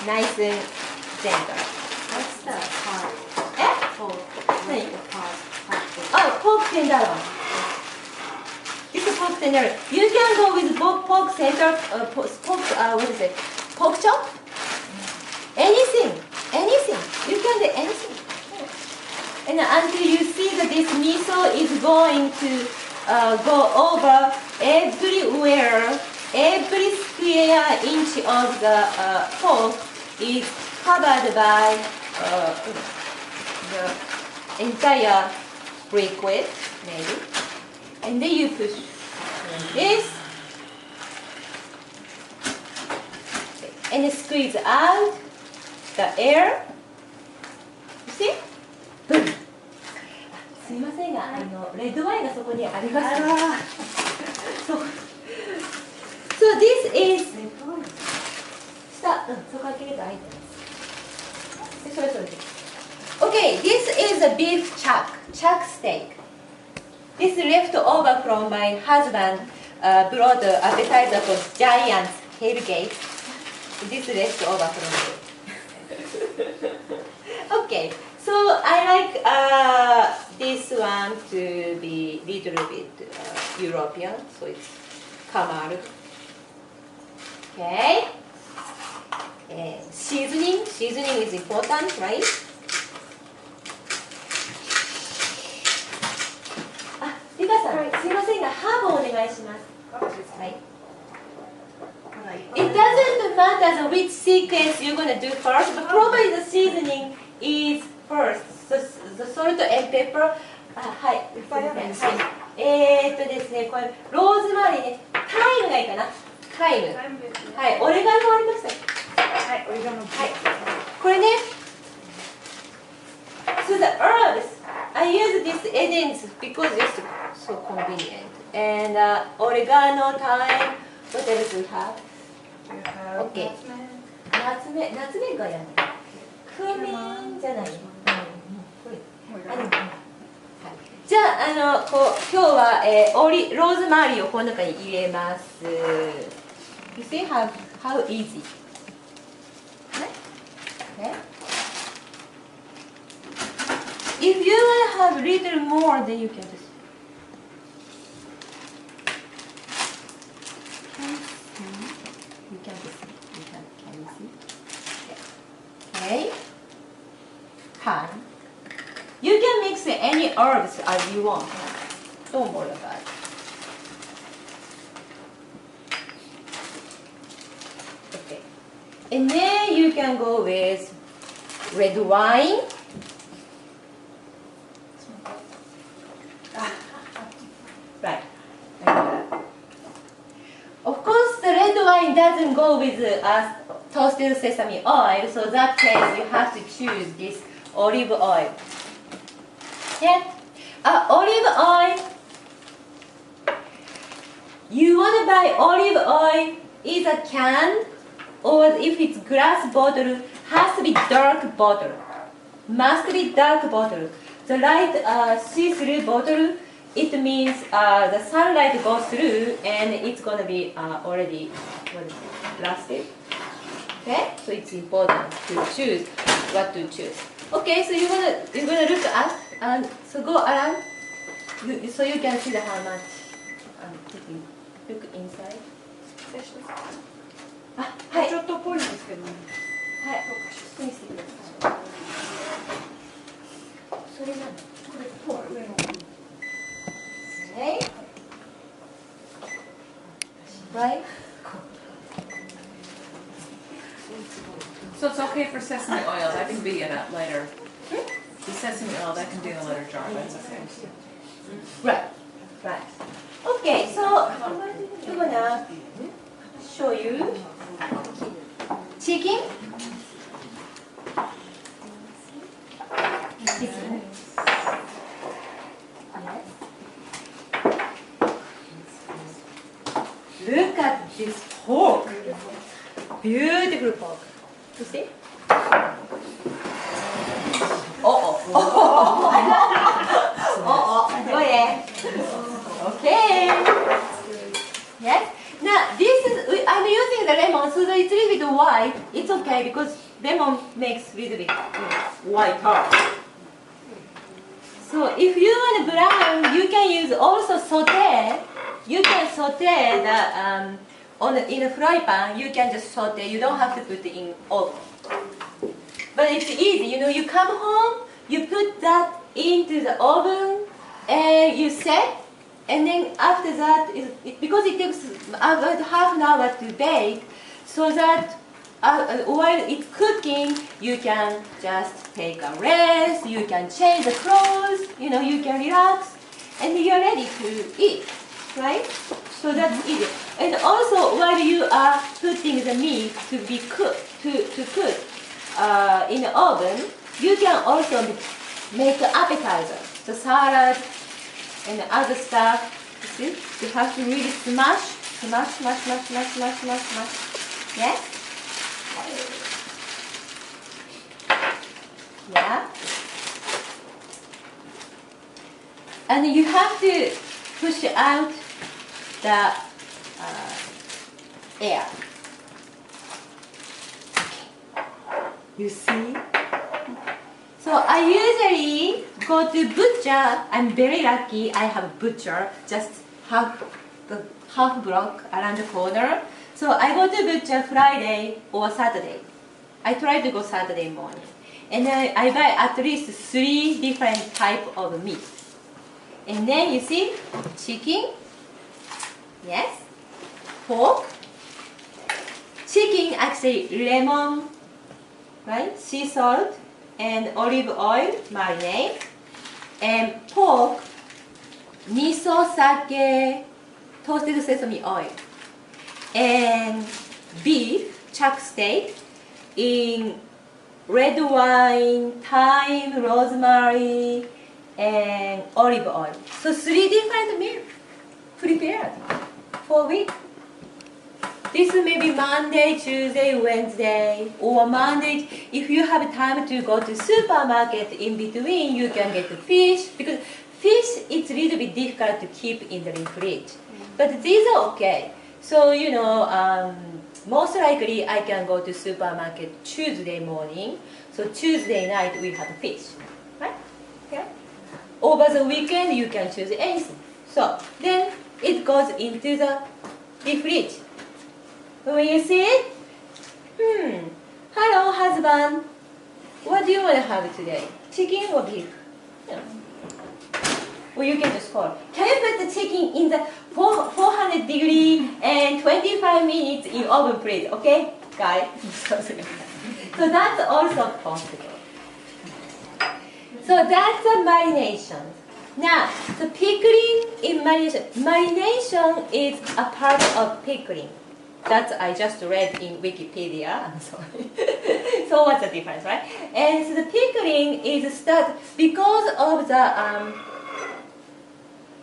nice and gentle. What's the part? Pork. Hey. The part. Oh, pork tenderloin. This is pork tenderloin. You can go with pork center, pork chop? Anything. You can do anything. And until you see that this miso is going to go over everywhere, every square inch of the pork is covered by the entire liquid, maybe. And then you push this, and squeeze out the air. You see? すみませんが、レッドワインがそこにあります。So this is そこ開けると開いてます。それ。Okay, this is a beef chuck steak. This left over from my husband brought the appetizer for giant tailgate. This left over from it. Okay. So I like this one to be little bit European, so it's camargue. Okay. And seasoning is important, right? リカさん、すいませんがハーブをお願いします。はい。It doesn't matter which sequence you're going to do first, but probably the seasoning is first. So, the salt and pepper. はい。ですね、これローズマリーね、タイムがいいかな。タイム。はい。オレガノもありました。はい。オレガノ。はい。これね。So the herbs, I use this essence because it's so convenient. And oregano, thyme. What else we have? Okay. ナツメグがやる。クミンじゃない。じゃあ、今日は、ローズマリーをこの中に入れます。You see how easy? Okay. If you have little more, then you can just. Can you see? Okay. Thyme. You can mix any herbs as you want. Don't worry about it. Okay. And then you can go with red wine. Right. Of course, the red wine doesn't go with toasted sesame oil, so that case you have to choose this olive oil. Yeah, olive oil. You want to buy olive oil, either can or if it's glass bottle, has to be dark bottle. Must be dark bottle. The light see-through bottle, it means the sunlight goes through and it's going to be already lasted. Okay, so it's important to choose what to choose. Okay, so you're gonna look at and so go around, so you can see how much. Look inside. はい。ちょっとっぽいんですけどね。はい。見せてください。それなの。これ上の。Okay. Right. So it's okay for sesame oil, that can be in a later. The sesame oil, that can be in a later jar, that's okay. Right. Okay, so you're gonna show you. Chicken. Chicken. Yes. Look at this pork. Beautiful pork. You see? Oh yeah. Okay. Yes. Now this is I'm using the lemon so that it's a little bit white. It's okay because lemon makes a little bit whiter. So if you want brown, you can use also saute. You can saute the in a fry pan. You can just saute. You don't have to put it in oven. But it's easy. You come home, you put that into the oven, and you set. And then after that, because it takes about half an hour to bake, so that while it's cooking, you can just take a rest, you can change the clothes, you can relax, and you're ready to eat, right? So that's easy. And also, while you are putting the meat to be cooked, to cook in the oven, you can also make an appetizer, the salad, and other stuff. You see, you have to really smash. Yes? Yeah. And you have to push out the air. Okay. You see? So I usually go to butcher. I'm very lucky. I have a butcher just half block around the corner. So I go to butcher Friday or Saturday. I try to go Saturday morning, and then I buy at least 3 different type of meat. And then you see, chicken. Yes, pork. Chicken actually lemon, right? Sea salt and olive oil marinade, and pork, miso, sake, toasted sesame oil, and beef, chuck steak in red wine, thyme, rosemary, and olive oil. So 3 different meals prepared for a week. This may be Monday, Tuesday, Wednesday, or Monday. If you have time to go to supermarket in between, you can get the fish, because fish is a little bit difficult to keep in the fridge. But these are okay. So, most likely I can go to supermarket Tuesday morning. So Tuesday night we have fish, right? Okay. Over the weekend you can choose anything. So then it goes into the fridge. When you see it, hello husband, what do you want to have today? Chicken or beef? Or you can just call. Can you put the chicken in the 400 degree and 25 minutes in oven, please? Okay, guys. So that's also possible. So that's the marination. Now, the pickling in marination. Marination is a part of pickling. That I just read in Wikipedia. I'm sorry. So what's the difference, right? And so the pickling is start because of the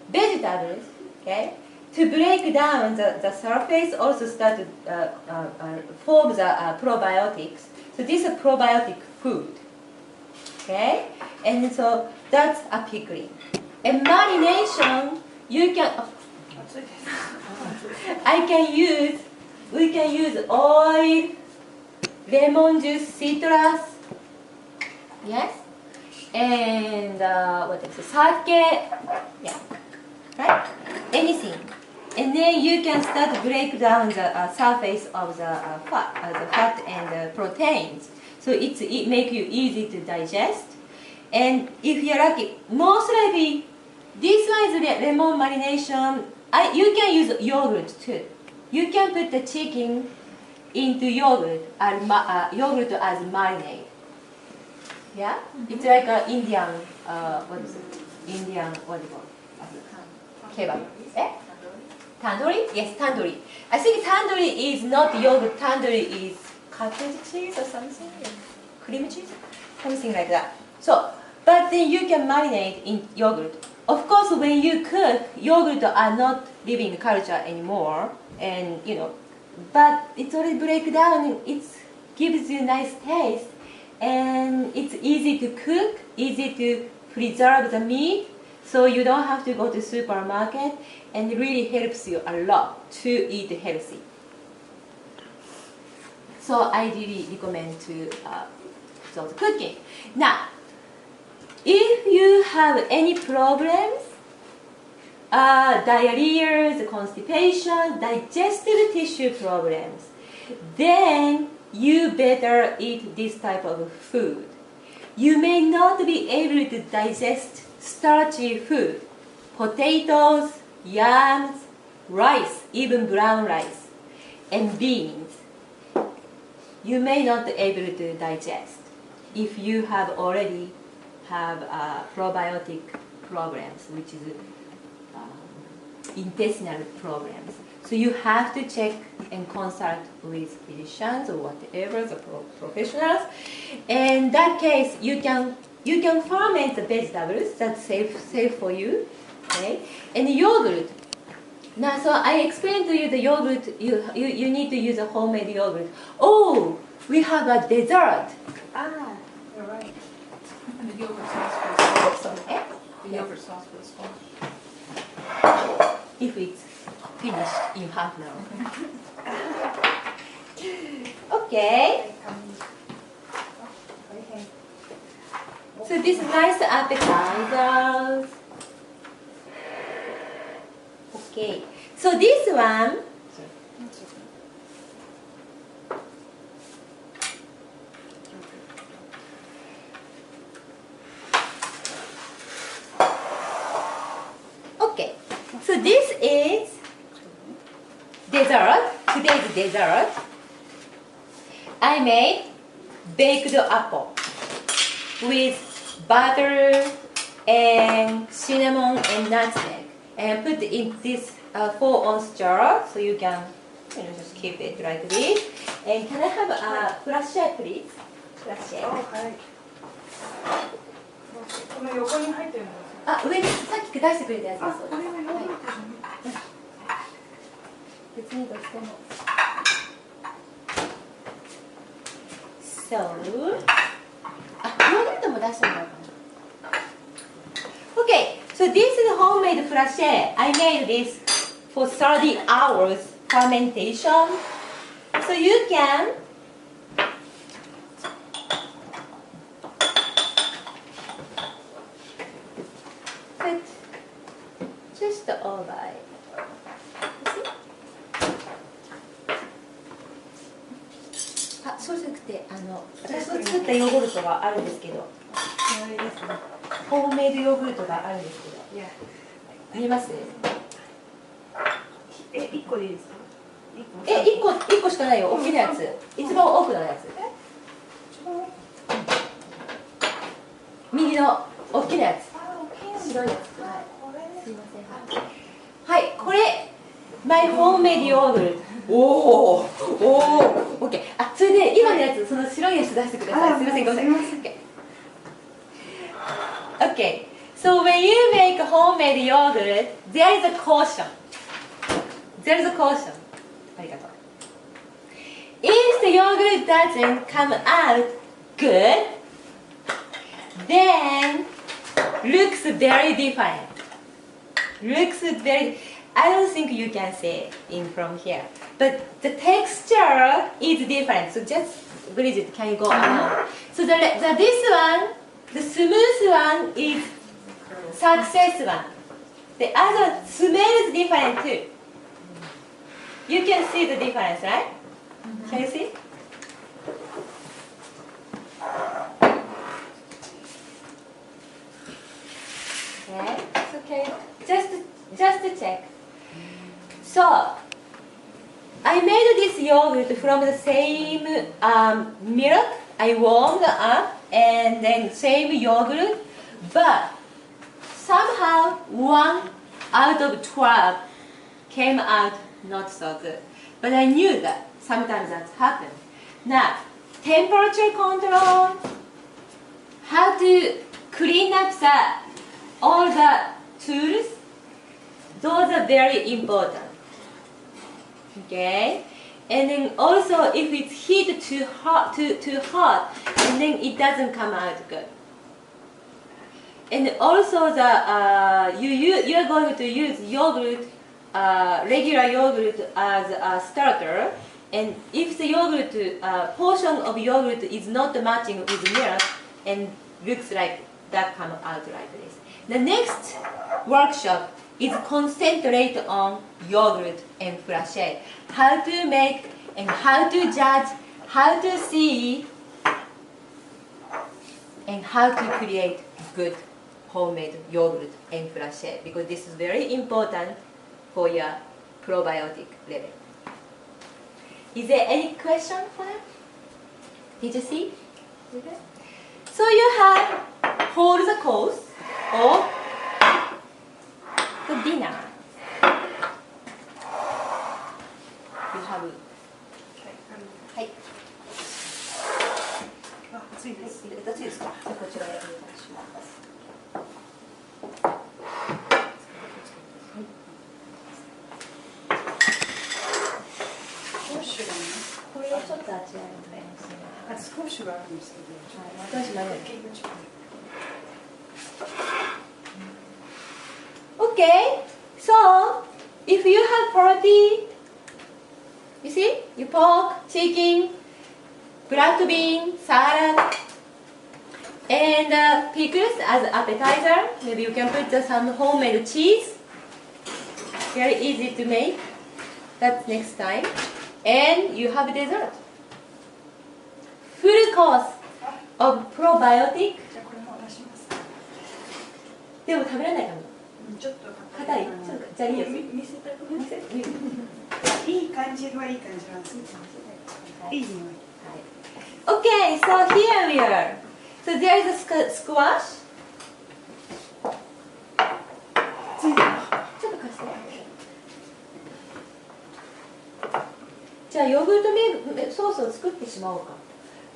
vegetables, okay? To break down the surface, also start to form the probiotics. So this is a probiotic food, okay? And so that's a pickling. And marination, you can. We can use oil, lemon juice, citrus, yes, and what is it? Sake, yeah, right? Anything, and then you can start to break down the surface of the fat and the proteins. So it make you easy to digest, and if you're lucky, most likely this one is lemon marination. You can use yogurt too. You can put the chicken into yogurt as marinade. Yeah, it's like an Indian. What is it? Indian what do you call it? Kebab. Eh? Tandoori? Yes, tandoori. I think tandoori is not yogurt. Tandoori is cottage cheese or something, cream cheese, something like that. So, but then you can marinate in yogurt. Of course, when you cook, yogurt are not living culture anymore, and but it already break down. It gives you nice taste, and it's easy to cook, easy to preserve the meat, so you don't have to go to supermarket, and it really helps you a lot to eat healthy. So I really recommend to those cooking. Now, if you have any problems, diarrhea, constipation, digestive tissue problems, then you better eat this type of food. You may not be able to digest starchy food, potatoes, yams, rice, even brown rice, and beans. You may not be able to digest if you have already have probiotic problems, which is intestinal problems. So you have to check and consult with physicians or whatever, the professionals. In that case, you can ferment the vegetables. That's safe for you. Okay? And yogurt. Now, so I explained to you the yogurt. You need to use a homemade yogurt. Oh, we have a dessert. Ah, you're right. And the yogurt sauce for the squash. Eh? The yogurt sauce for the squash. If it's finished in half an hour. Okay. So this nice appetizers. Okay. So this one. Okay. So this is dessert. Today's dessert. I made baked apple with butter and cinnamon and nutmeg, and put in this 4-ounce jar, so you can just keep it like this. And can I have a flasher, please? Flasher. はい。この横に入ってるんですよ。あ、上にさっき出してくれたやつです。あ、これがヨーグルトじゃない。別にどっちでも。So, あ、ヨーグルトも出してもらおうかな。Okay, so this is homemade fraiche. I made this for 30 hours fermentation. So you can put just over it. See? あ、そうじゃなくて、私の作ったヨーグルトがあるんですけど、これですね。ホームメイドヨーグルトがあるんですけど、いや、あります？一個でいいですか？一個しかないよ、大きなやつ。一番多くのやつ。右の大きなやつ。白いやつ。はい。すいません。はい、これ、マイホームメイドヨーグルト。おー、オッケー。あ、それで今のやつ、その白いやつ出してください。すいません、ごめんなさい。Okay, so when you make homemade yogurt, there is a caution. There is a caution. ありがとう。If the yogurt doesn't come out good, then looks very different. Looks very. I don't think you can see in from here, but the texture is different. So just Bridget, can you go around? So this one. The smooth one is success one. The other smells different too. You can see the difference, right? Can you see? Okay, it's okay. Just check. So, I made this yogurt from the same milk. I warmed up and then same yogurt, but somehow 1 out of 12 came out not so good. But I knew that sometimes that's happened. Now, temperature control, how to clean up all the tools, those are very important. Okay? And then also if it's heated too hot, and then it doesn't come out good. And also you are going to use yogurt, regular yogurt as a starter. And if the yogurt portion of yogurt is not matching with milk, and looks like that come out like this. The next workshop is concentrate on yogurt and flachet. How to make and how to judge, how to see, and how to create good homemade yogurt and flachet, because this is very important for your probiotic level. Is there any question for that? Did you see? Okay. So you have hold the course or the dinner. You have はい。あ、暑いです。熱いですか？こちらへお願いします。これをちょっとあちらにお願いします。少しはあるんですけど。はい、私もある。Okay, so if you have party, you see, you pork, chicken, black bean, salad, and pickles as appetizer. Maybe you can put some homemade cheese. Very easy to make. That's next time. And you have dessert. Full course of probiotic. じゃあこれも出します。でも食べられないかも。ちょっと硬い。じゃあいいよ。見せたく見せて。いい感じはいい感じなんです。いい匂い。Okay, so here we are. So there is a squash. ちょっと貸して。じゃあヨーグルトソースを作ってしまおうか。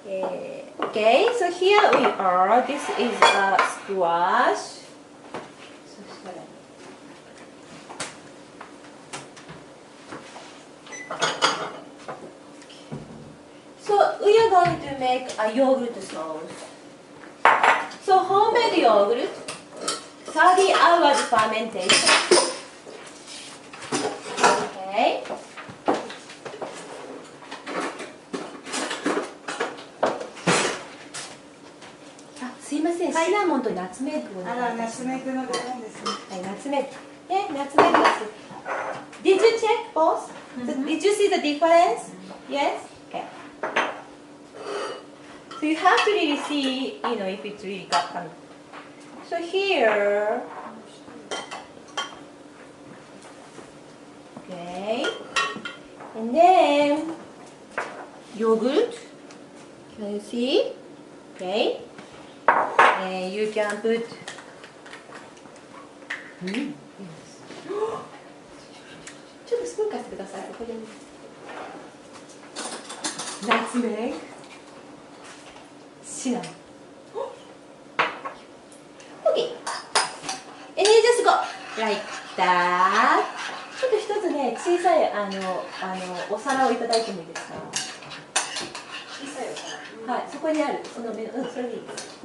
Okay, so here we are. This is a squash. そしたら。So we are going to make a yogurt sauce. So homemade yogurt, 30 hours fermentation. Okay. あ、すいません、シナモンとナツメッグをお願いいたします。あら、ナツメッグの出たんですね。はい、ナツメッグ。ナツメッグです。Did you check both? So, did you see the difference? Yes? Okay. So you have to really see, if it's really got some. So here, okay, and then yogurt. Can you see? Okay, and you can put. Yes. ちょっとスプーン貸してください。ここで。ナツメッグ。シナモン。Okay. And you just go like that. ちょっと一つね、小さいお皿をいただいてもいいですか。小さいお皿。はい、そこにある。その目、それでいいです。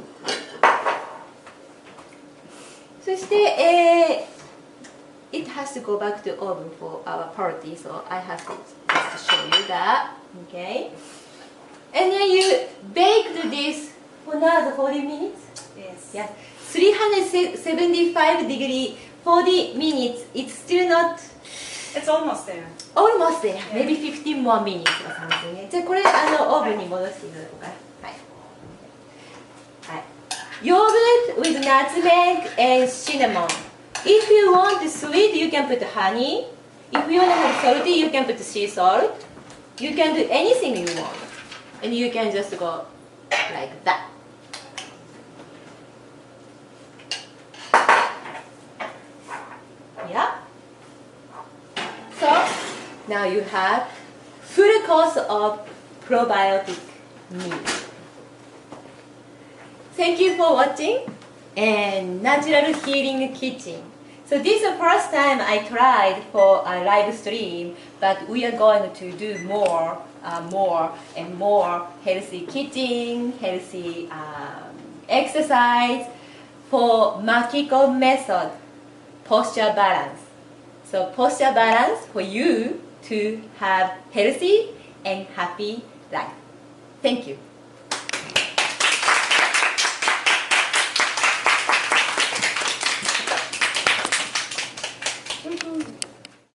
そして、it has to go back to oven for our party, so I have to just show you that. Okay. And then you baked this for another 40 minutes. Yes. Yes. 375 degree, 40 minutes. It's still not It's almost there. almost there. Maybe 15 more minutes or something. じゃあこれオーブンに戻していただこうかな。はい。はい。Yogurt with nutmeg and cinnamon. If you want sweet, you can put honey. If you want to have salty, you can put sea salt. You can do anything you want. And you can just go like that. Yeah? Now you have full course of probiotic meal. Thank you for watching and Natural Healing Kitchen. So this is the first time I tried for a live stream, but we are going to do more and more healthy kitchen, healthy exercise for Makiko method, posture balance. So posture balance for you to have healthy and happy life. Thank you.